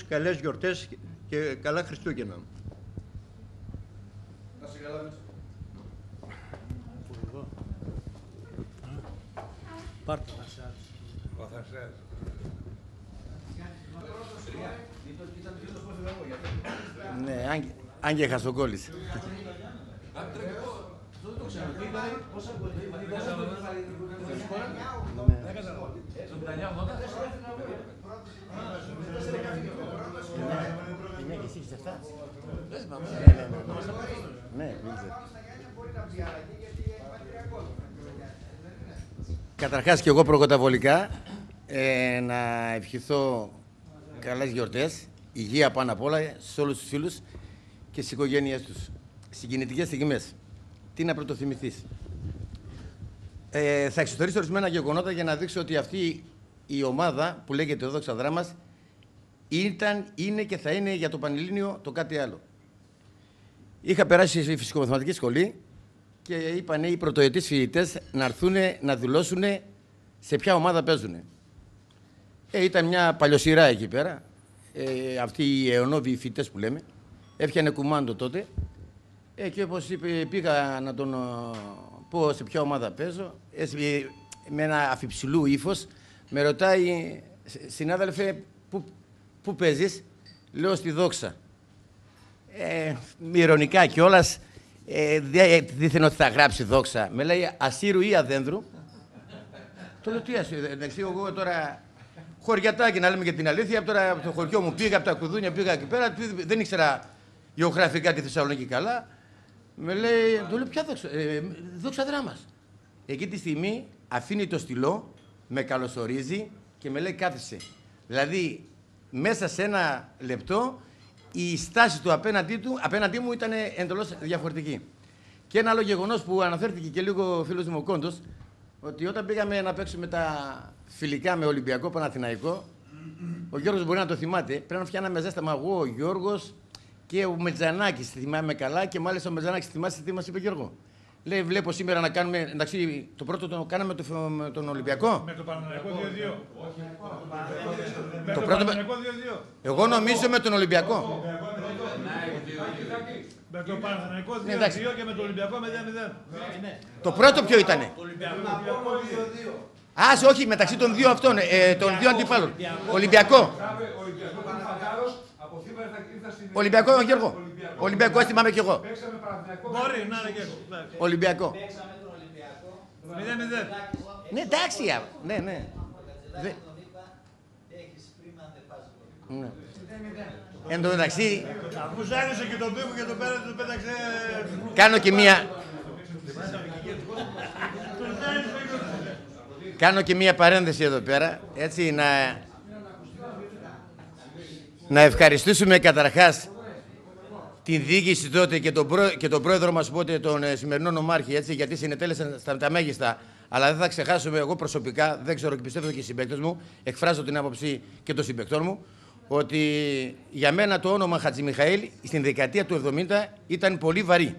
Καλές γιορτές και καλά Χριστούγεννα. Ναι, αν και χασοκόλλησε. Καταρχάς και εγώ προκαταβολικά να ευχηθώ καλές γιορτές, υγεία πάνω απ' όλα σε όλους τους φίλους και στις οικογένειές τους. Συγκινητικές στιγμές. Τι να πρωτοθυμηθείς. Θα εξωτερήσω ορισμένα γεγονότα για να δείξω ότι αυτή η ομάδα που λέγεται Δόξα Δράμας ήταν, είναι και θα είναι για το Πανελλήνιο το κάτι άλλο. Είχα περάσει στη φυσικομαθηματική σχολή και είπαν οι πρωτοετής φοιτητές να έρθουν να δηλώσουν σε ποια ομάδα παίζουν. Ήταν μια παλιοσυρά εκεί πέρα. Αυτοί οι αιωνόβιοι φοιτητές που λέμε. Έφτιανε κουμάντο τότε. Και όπως πήγα να τον πω σε ποια ομάδα παίζω, με ένα αφιψηλού ύφος, με ρωτάει, συνάδελφε, πού παίζεις? Λέω στη Δόξα. Ειρωνικά κιόλας, δίθεν ότι θα γράψει Δόξα. Με λέει Ασύρου ή Αδένδρου. Το λέω τι Ασύρου, εντάξει, εγώ τώρα χωριατάκι να λέμε και την αλήθεια, τώρα από το χωριό μου πήγα, από τα κουδούνια πήγα εκεί πέρα, δεν ήξερα γεωγραφικά τη Θεσσαλονίκη καλά. Με λέει, το λέω ποια Δόξα, Δόξα Δράμας. Εκεί τη στιγμή αφήνει το στυλό, με καλωσορίζει και με λέει κάθισε. Δηλαδή, μέσα σε ένα λεπτό η στάση του απέναντί μου ήταν εντελώς διαφορετική. Και ένα άλλο γεγονός που αναφέρθηκε και λίγο ο φίλος μου ο Κόντος, ότι όταν πήγαμε να παίξουμε τα φιλικά με Ολυμπιακό Παναθηναϊκό, ο Γιώργος μπορεί να το θυμάται, πρέπει να φτιάναμε ζέσταμα εγώ, ο Γιώργος και ο Μετζανάκης, θυμάμαι καλά, και μάλιστα ο Μετζανάκης θυμάσαι τι μας είπε Γιώργο. Λέει, βλέπω σήμερα να κάνουμε, εντάξει, το πρώτο το κάναμε με τον Ολυμπιακό. Με το Παναθηναϊκό 2-2. Το πρώτο, εγώ νομίζω με τον Ολυμπιακό. Με το Παναθηναϊκό 2-2 και με το Ολυμπιακό 0-0. Το πρώτο ποιο ήτανε? Ας, όχι, μεταξύ των δύο αυτών, των δύο αντιπάλων. Ολυμπιακό. Ολυμπιακό, Γιώργο. Ολυμπιακό, θυμάμαι κι εγώ. Μπορεί να είναι και εγώ. Ολυμπιακό. Παίξαμε τον Ολυμπιακό. 0-0. Ναι, εντάξει, ναι, ναι. Έχεις πρίμα, δεν πας. Εν τω μεταξύ, Αφού ζάλισε και τον Πίκο και τον πέρασε, τον πέταξε. κάνω και μία παρένθεση εδώ πέρα, έτσι, να ευχαριστήσουμε καταρχάς την διοίκηση τότε και τον πρόεδρο μας πότε, τον σημερινό νομάρχη, έτσι, γιατί συνετέλεσαν στα μέγιστα. Αλλά δεν θα ξεχάσουμε, εγώ προσωπικά, δεν ξέρω και πιστεύω και οι συμπαίκτες μου, εκφράζω την άποψη και των συμπαίκτων μου, ότι για μένα το όνομα Χατζημιχαήλ στην δεκαετία του 70 ήταν πολύ βαρύ.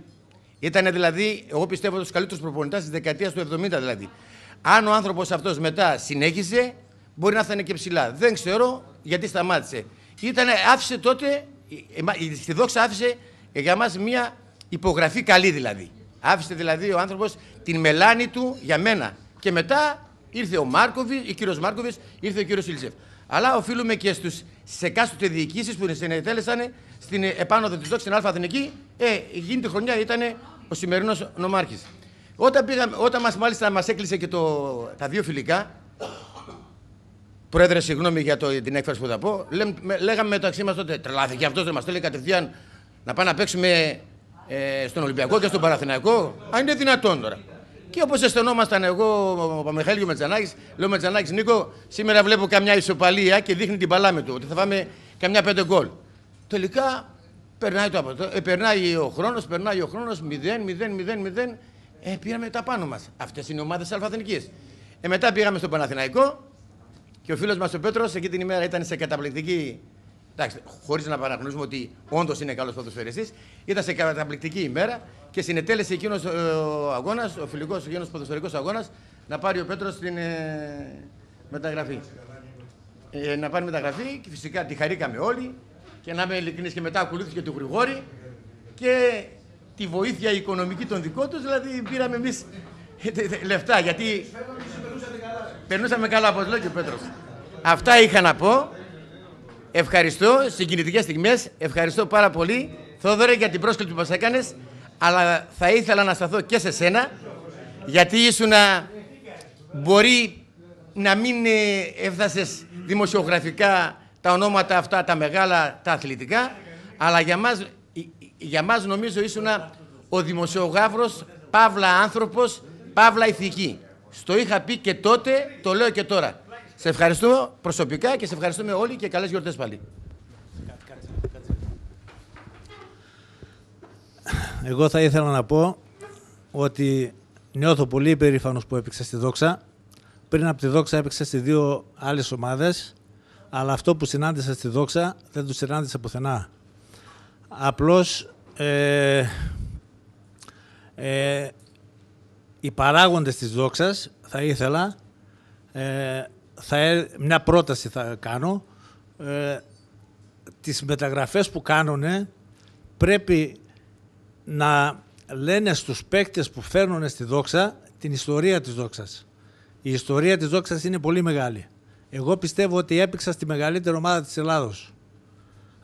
Ήταν δηλαδή, εγώ πιστεύω, τους καλύτερους προπονητές της δεκαετίας του 70 δηλαδή. Αν ο άνθρωπος αυτός μετά συνέχισε, μπορεί να θα είναι και ψηλά. Δεν ξέρω γιατί σταμάτησε. Άφησε τότε, στη Δόξα άφησε για μας μια υπογραφή καλή δηλαδή. Άφησε δηλαδή ο άνθρωπος την μελάνη του για μένα. Και μετά ήρθε ο κύριος Μάρκοβιτς, ήρθε ο κύριος Ιλσεφ. Αλλά οφείλουμε και στις εκάστοτε διοικήσεις που συνετέλεσαν στην επάνωδο της Δόξης, στην Αθηνική, εκείνη τη χρονιά ήταν ο σημερινός νομάρχης. Όταν μάλιστα μας έκλεισε και τα δύο φιλικά, Πρόεδρε, συγγνώμη για την έκφραση που θα πω, λέγαμε μεταξύ μας τότε, τρελάθηκε αυτός, δεν μας θέλει κατευθείαν να πάμε να παίξουμε στον Ολυμπιακό και στον Παναθηναϊκό. Αν είναι δυνατόν τώρα. Και όπως αισθανόμασταν εγώ, ο Παμιχαήλ και ο Μετζανάκης, λέω Μετζανάκης, Νίκο, σήμερα βλέπω καμιά ισοπαλία και δείχνει την παλάμη του, ότι θα φάμε καμιά 5 γκολ. Τελικά περνάει ο χρόνος, 0-0-0-0, πήραμε τα πάνω μας. Αυτές είναι οι ομάδες της Αλφαθηνικής. Μετά πήγαμε στον Παναθηναϊκό και ο φίλος μας ο Πέτρος εκείνη την ημέρα ήταν σε καταπληκτική. Εντάξει, χωρίς να παραγνωρίζουμε ότι όντως είναι καλός ποδοσφαιριστής, ήταν σε καταπληκτική ημέρα και συνετέλεσε εκείνος ο αγώνας, ο φιλικός εκείνος ποδοσφαιρικός αγώνας, να πάρει ο Πέτρος την μεταγραφή. να πάρει μεταγραφή και φυσικά τη χαρήκαμε όλοι και να είμαι ειλικρινής και μετά ακολούθησε και του Γρηγόρη και τη βοήθεια οικονομική των δικών τους, δηλαδή πήραμε εμείς λεφτά γιατί περνούσαμε καλά, όπως λέει και ο Πέτρος. Αυτά είχα να πω. Ευχαριστώ, συγκινητικές στιγμές, ευχαριστώ πάρα πολύ Θόδωρε για την πρόσκληση που μας έκανες, αλλά θα ήθελα να σταθώ και σε σένα γιατί ήσουνα, μπορεί να μην έφτασες δημοσιογραφικά τα ονόματα αυτά, τα μεγάλα, τα αθλητικά, αλλά για μας νομίζω ήσουνα ο δημοσιογράφος, παύλα άνθρωπος, παύλα ηθική. Στο είχα πει και τότε, το λέω και τώρα. Σε ευχαριστώ προσωπικά και σε ευχαριστούμε όλοι και καλές γιορτές πάλι. Εγώ θα ήθελα να πω ότι νιώθω πολύ υπερήφανος που έπαιξα στη Δόξα. Πριν από τη Δόξα έπαιξα σε 2 άλλες ομάδες, αλλά αυτό που συνάντησα στη Δόξα δεν το συνάντησα πουθενά. Απλώς οι παράγοντες της Δόξας θα ήθελα, μια πρόταση θα κάνω, τις μεταγραφές που κάνουνε πρέπει να λένε στους παίκτες που φέρνουν στη Δόξα την ιστορία της Δόξας. Η ιστορία της Δόξας είναι πολύ μεγάλη. Εγώ πιστεύω ότι έπαιξα στη μεγαλύτερη ομάδα της Ελλάδος.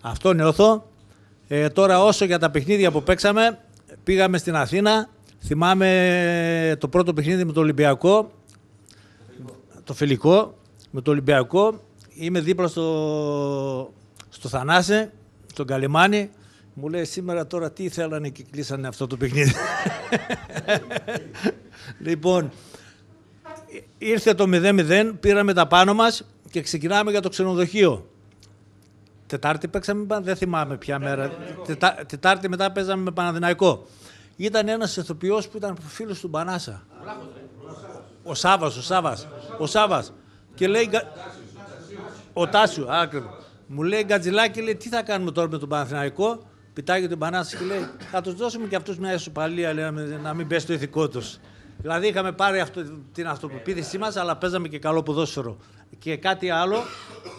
Αυτό νιώθω. Τώρα όσο για τα παιχνίδια που παίξαμε, πήγαμε στην Αθήνα. Θυμάμαι το πρώτο παιχνίδι με το Ολυμπιακό, το φιλικό με το Ολυμπιακό. Είμαι δίπλα στο Θανάση, στον Καλιμάνη. Μου λέει σήμερα τώρα τι θέλανε και κλείσανε αυτό το παιχνίδι. Λοιπόν, ήρθε το 0-0, πήραμε τα πάνω μας και ξεκινάμε για το ξενοδοχείο. Τετάρτη παίξαμε, δεν θυμάμαι ποια μέρα. Τετάρτη μετά παίζαμε με Παναθηναϊκό. Ήταν ένας ηθοποιός που ήταν φίλος του Μπανάσα. Ο Σάβας. Και λέει, ο Τάσιου, άκριβο. Μου λέει Γκατζηλάκη, λέει, τι θα κάνουμε τώρα με τον Παναθηναϊκό. Πιτάγει τον Πανάσα και λέει, θα τους δώσουμε και αυτούς μια ισοπαλία, λέει, να μην πέσει το ηθικό τους. Δηλαδή είχαμε πάρει την αυτοπεποίθησή μας, αλλά παίζαμε και καλό ποδόσφαιρο. Και κάτι άλλο,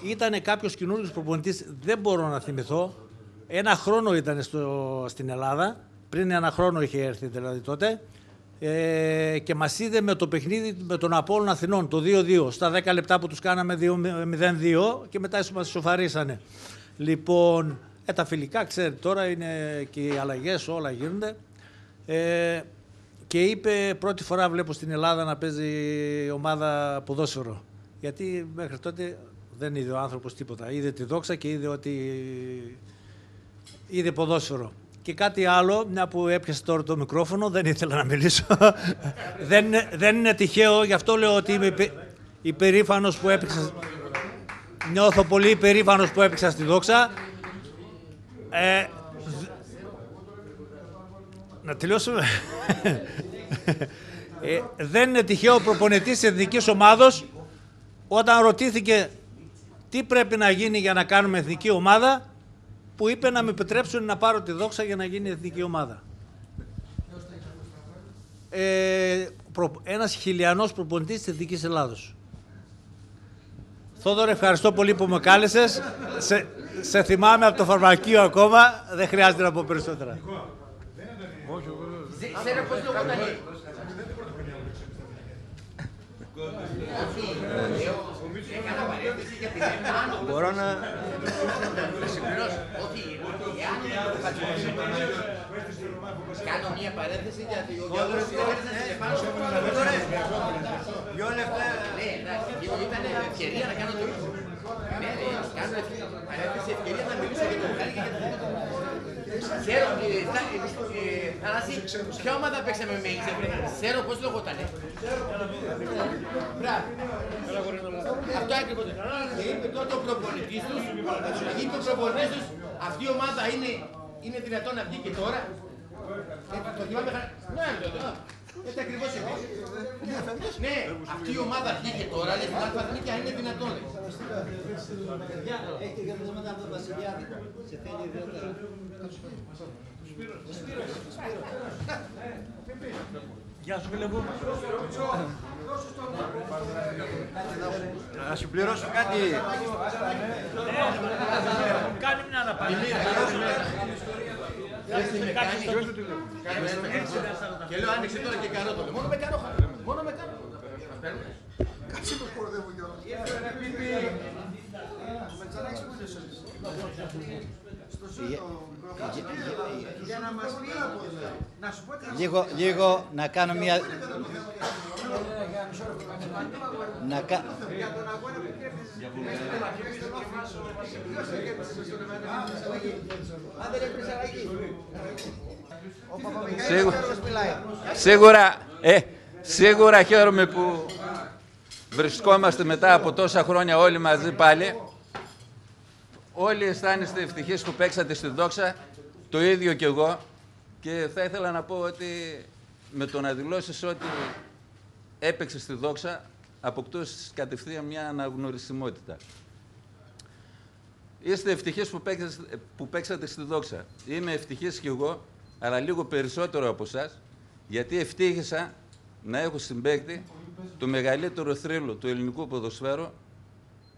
ήταν κάποιος καινούργιος προπονητής, δεν μπορώ να θυμηθώ. 1 χρόνο ήταν στην Ελλάδα, πριν 1 χρόνο είχε έρθει δηλαδή τότε. Και μας είδε με το παιχνίδι με τον Απόλλωνα Αθηνών, το 2-2, στα 10 λεπτά που τους κάναμε 0-2 και μετά μας σοφαρίσανε. Λοιπόν, τα φιλικά, ξέρετε, τώρα είναι και οι αλλαγές, όλα γίνονται. Και είπε πρώτη φορά βλέπω στην Ελλάδα να παίζει ομάδα ποδόσφαιρο. Γιατί μέχρι τότε δεν είδε ο άνθρωπος τίποτα. Είδε τη Δόξα και είδε ότι είδε ποδόσφαιρο. Και κάτι άλλο, μια που έπιασε τώρα το μικρόφωνο, δεν ήθελα να μιλήσω. δεν είναι τυχαίο, γι' αυτό λέω ότι είμαι υπερήφανος που έπαιξα. Νιώθω πολύ υπερήφανος που έπαιξα στη Δόξα. Να τελειώσουμε. Δεν είναι τυχαίο ο προπονητής της εθνικής ομάδος όταν ρωτήθηκε τι πρέπει να γίνει για να κάνουμε εθνική ομάδα, που είπε να με επιτρέψουν να πάρω τη Δόξα για να γίνει εθνική ομάδα. Ένας χιλιανός προπονητής της Εθνικής Ελλάδος. Θόδωρε, ευχαριστώ πολύ που με κάλεσες. Σε θυμάμαι από το φαρμακείο ακόμα, δεν χρειάζεται να πω περισσότερα. Μπορώ να... Κάνω μία παρένθεση για το ήταν ευκαιρία να κάνω το ίδιο. Ναι, κάνω παρένθεση ευκαιρία να μιλήσω για το Μιχάλη και για το Ξέρω, Θανάση, ποια ομάδα παίξαμε με Ίξε, ξέρω πώς λογότανε. Μπράβο. Αυτό ακριβώς. Και είπε τότε ο προπονητής τους, αυτή η ομάδα είναι δυνατόν να βγει και τώρα. Το θυμάμαι ναι, έτσι ακριβώς εγώ. Ναι, αυτή η ομάδα βγήκε τώρα, λέει στην Αλφαδνίκια, είναι δυνατόν. Έχετε γραφτήματα από τον Βασιλιάδη. Σε θέλει ιδιαίτερα. Γεια σου, φίλε μου. Να σου πληρώσω κάτι. Κάνει μια αναπαραγωγή. Και λέω άνοιξε τώρα και καρότο. Μόνο με καρόχα. Μόνο με καρόχα. Κάτσε το κορδεύω κιόλας. Για να μας πει, να σου πω λίγο να κάνω μια... Σίγουρα χαίρομαι που βρισκόμαστε μετά από τόσα χρόνια όλοι μαζί πάλι. Όλοι αισθάνεστε ευτυχείς που παίξατε στη Δόξα, το ίδιο κι εγώ. Και θα ήθελα να πω ότι με το να δηλώσεις ότι έπαιξες στη Δόξα, αποκτούσες κατευθείαν μια αναγνωρισιμότητα. Είστε ευτυχείς που παίξατε στη Δόξα. Είμαι ευτυχής κι εγώ, αλλά λίγο περισσότερο από εσάς, γιατί ευτύχησα να έχω συμπαίκτη το μεγαλύτερο θρύλο του ελληνικού ποδοσφαίρου,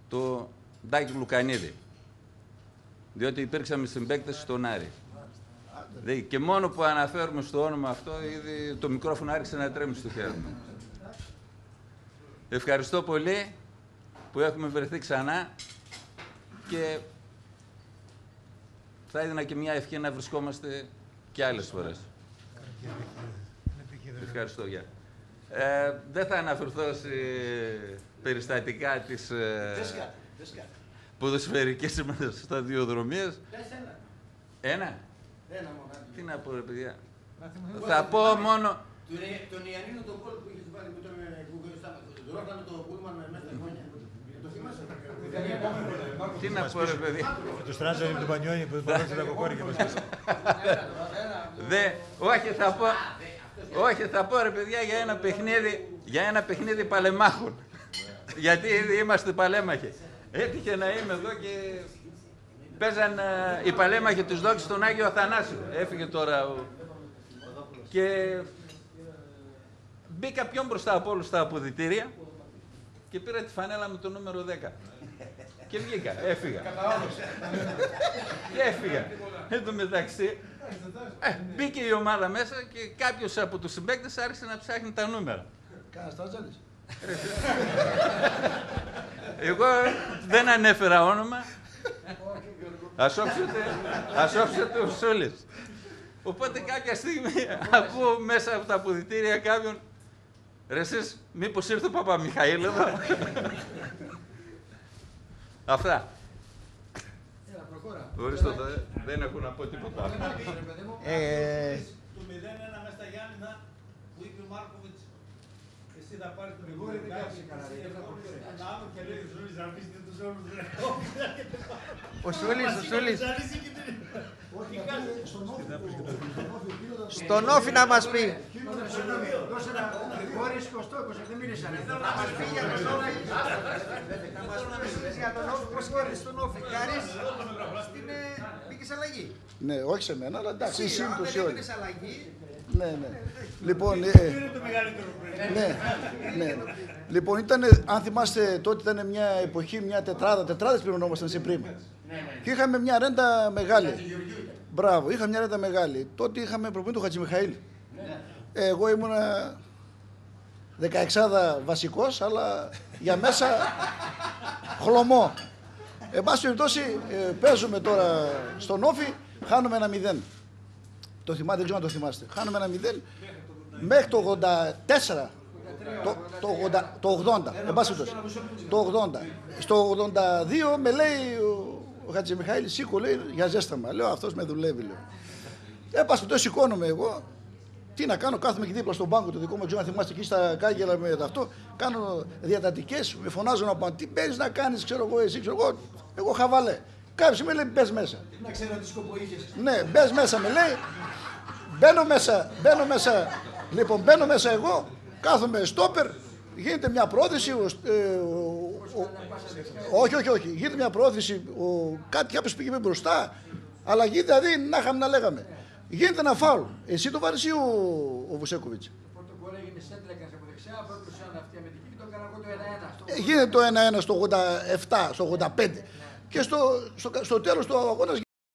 το Ντάκη Λουκανίδη. Διότι υπήρξαμε συμπαίκτες στον Άρη. Και μόνο που αναφέρουμε στο όνομα αυτό, ήδη το μικρόφωνο άρχισε να τρέμει στο χέρι μου. Ευχαριστώ πολύ που έχουμε βρεθεί ξανά και θα έδινα και μια ευχή να βρισκόμαστε και άλλες φορές. Ευχαριστώ, γεια. Δεν θα αναφερθώ σε περιστατικά της ποδοσφαιρικής μας σταδιοδρομίας. Ένα. Τι να πω, ρε παιδιά. Θα πω μόνο... Τον Ιαννίνο τον κόλ που είχες βάλει που τον ρώχναμε το πούλμαν μέσα στα γόνια. Το θυμάσαι? Τι να πω, ρε παιδιά. Το στράζανε με τον Πανιόνι που παρόντησε τα κοκόρια και μας πέσα. Όχι, θα πω, ρε παιδιά, για ένα παιχνίδι παλεμάχων. Γιατί ήδη είμαστε παλέμαχοι. Έτυχε να είμαι εδώ και παίζαν οι παλέμαχοι της Δόξης στον Άγιο Αθανάσιο. Έφυγε τώρα και μπήκα πιο μπροστά από όλους στα αποδυτήρια και πήρα τη φανέλα με το νούμερο 10. Και βγήκα, έφυγα. Και έφυγα. Εν τω μεταξύ, μπήκε η ομάδα μέσα και κάποιος από τους συμπαίκτες άρχισε να ψάχνει τα νούμερα. Κάνας τάτζαλες. Εγώ δεν ανέφερα όνομα. Ας όψετε ο Σούλης. Οπότε κάποια στιγμή ακούω μέσα από τα αποδυτήρια κάποιον, ρε εσείς, μήπως ήρθε ο Παπαμιχαήλ εδώ. Αυτά. Ορίστε, δεν έχω να πω τίποτα. Το 0-1 μέσα στα Γιάννηνα που είπε ο Μάρκοβιτς, εσύ θα πάρεις το λιγόρι, δεν κάνεις ένα άλλο και λέει ο Σούλης να πείσετε τους όλους. Ο Σούλης. Στον Όφη να μας πει. Δώσε ένα γρηγόρι σκοστόκος, δεν μίλησαν. Να μας πει για τον Όφη. Να μας πει για τον Όφη, πώς κέρδισε τον Όφη. Καρύς, μπήκες αλλαγή. Ναι, όχι σε μένα, αλλά εντάξει, εσύ Αν το δεν όλοι. έκανες αλλαγή, Ναι, ναι. Λοιπόν, Είναι το μεγαλύτερο πρόβλημα. ναι. Λοιπόν, αν θυμάστε, τότε ήταν μια εποχή, μια τετράδες πληρωνόμασταν σε πρίμα. Και είχαμε μια ρέντα μεγάλη. Μπράβο, είχαμε μια ρέντα μεγάλη. Τότε είχαμε προπονητή του Χατζημιχαήλ. Εγώ ήμουνα 16 βασικός, αλλά για μέσα χλωμό. Εν πάση περιπτώσει, παίζουμε τώρα στον Όφη, χάνουμε 1-0. Το θυμάστε, δεν ξέρω αν το θυμάστε. Χάνουμε 1-0 μέχρι το 84. Το 80, εν πάση περιπτώσει. Το 80. Στο 82 με λέει ο Χατζημιχαήλ, σήκω, λέει, για ζέσταμα. Λέω, αυτός με δουλεύει, λέω. Εν πάση περιπτώσει, σηκώνομαι εγώ. Τι να κάνω, κάθομαι εκεί δίπλα στον πάγκο του δικού μου, ξέρω αν θυμάστε εκεί στα κάγκελα με αυτό. Κάνω διατατικές, με φωνάζουν από πάνω. Τι παίρνεις να κάνεις, ξέρω εγώ, εσύ, ξέρω εγώ. Εγώ χαβαλέ. Κάποιος με λέει, μπες μέσα. Να ξέρω τι σκοπό είχες. Ναι, μπες μέσα, με λέει. Μπαίνω μέσα. Λοιπόν, μπαίνω μέσα εγώ, κάθομαι στόπερ, γίνεται μια πρόθεση. Όχι. Γίνεται μια πρόθεση. Κάποιος πήγε μπροστά, αλλά γίνεται δηλαδή να είχαμε να λέγαμε. Γίνεται ένα φάουλ. Εσύ το βάρεις ή ο Βουσέκοβιτς? τώρα έγινε σέντρα, έκανε από δεξιά, πρώτο αυτή αμυντική και το έκανα εγώ το 1-1. Γίνεται το 1-1 στο 87, στο 85. Και στο τέλος του αγώνα